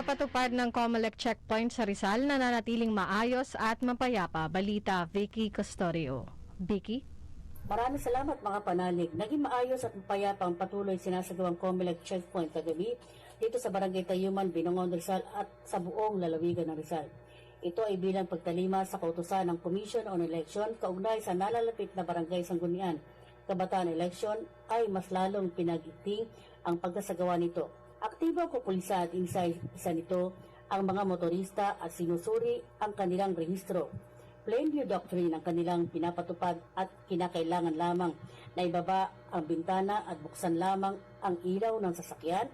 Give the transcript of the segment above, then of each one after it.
Pinapatupad ng COMELEC checkpoint sa Rizal na nanatiling maayos at mapayapa. Balita, Vicky Custodio. Vicky? Maraming salamat mga panalig. Naging maayos at mapayapa ang patuloy sinasagawang COMELEC checkpoint kagabi dito sa Barangay Tayuman, Binangon, Rizal at sa buong lalawigan ng Rizal. Ito ay bilang pagtalima sa kautusan ng Commission on Election kaugnay sa nalalapit na Barangay Sangguniang Kabataan Election ay mas lalong pinagiting ang pagkasagawa nito. Aktibo ang kapulisan at isa nito ang mga motorista at sinusuri ang kanilang rehistro. Plain view doctrine ang kanilang pinapatupad at kinakailangan lamang na ibaba ang bintana at buksan lamang ang ilaw ng sasakyan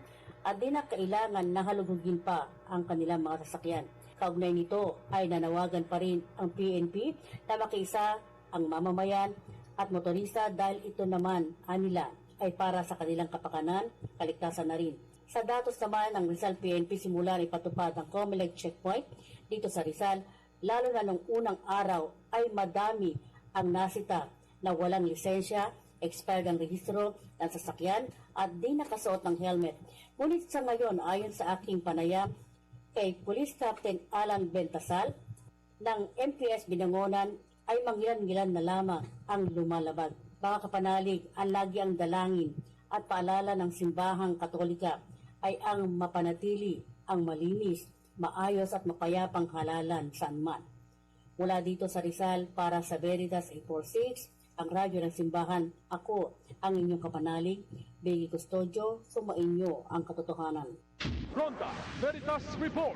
at di na kailangan na halugugin pa ang kanilang mga sasakyan. Kaugnay nito ay nanawagan pa rin ang PNP na makiisa ang mamamayan at motorista dahil ito naman anila ay para sa kanilang kapakanan, kaligtasan na rin. Sa datos naman ng Rizal PNP simula na ipatupad ang COMELEC checkpoint dito sa Rizal, lalo na nung unang araw ay madami ang nasita na walang lisensya, expired ang rehistro ng sasakyan at di nakasuot ng helmet. Ngunit sa ngayon, ayon sa aking panayam kay Police Captain Alan Bentasal ng MPS Binangonan ay manggilan-gilan na lamang ang lumalabag. Mga kapanalig, ang lagi ang dalangin at paalala ng simbahang Katolika ay ang mapanatili ang malinis, maayos at mapayapang halalan saan man. Mula dito sa Rizal para sa Veritas 846, ang radyo ng simbahan, ako ang inyong kapanalig, Vicky Custodio, sumainyo ang katotohanan. Ronda Veritas Report.